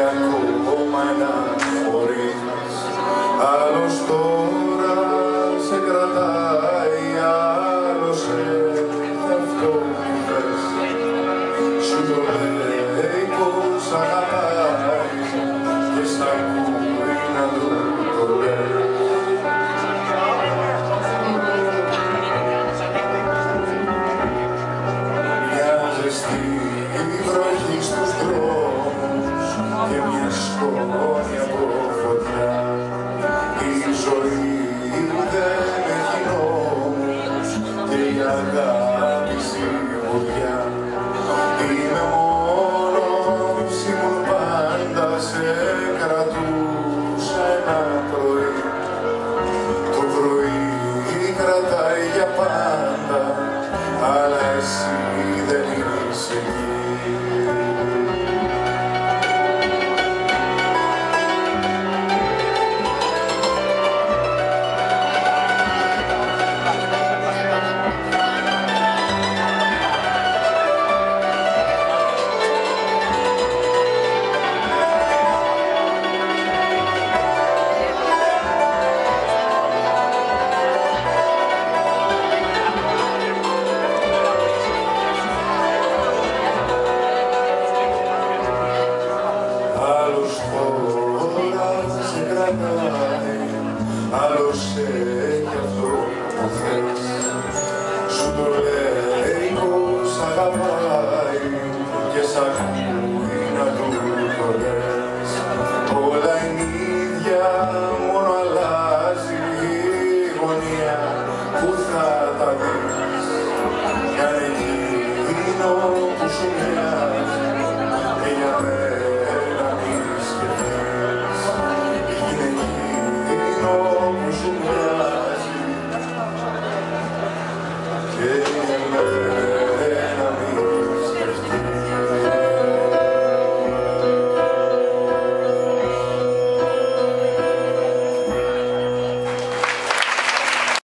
Ακόμα ένα χωρίς, άλλος τώρα σε κρατάει, άλλος σε αυτό που θες. Σου το λέει πως αγαπάει και σ' ακούει να του το λέει. Μια ζεστή βροχή στους δρόμους και μια σκόνη από φωτιά. Η ζωή δεν έχει νόμους και η αγάπη σιγουριά. Είμαι μόνος, ήμουν πάντα, σε κρατούσα ένα πρωί. Το πρωί κρατάει για πάντα, αλλά εσύ δεν είσαι εκεί. Άλλος σε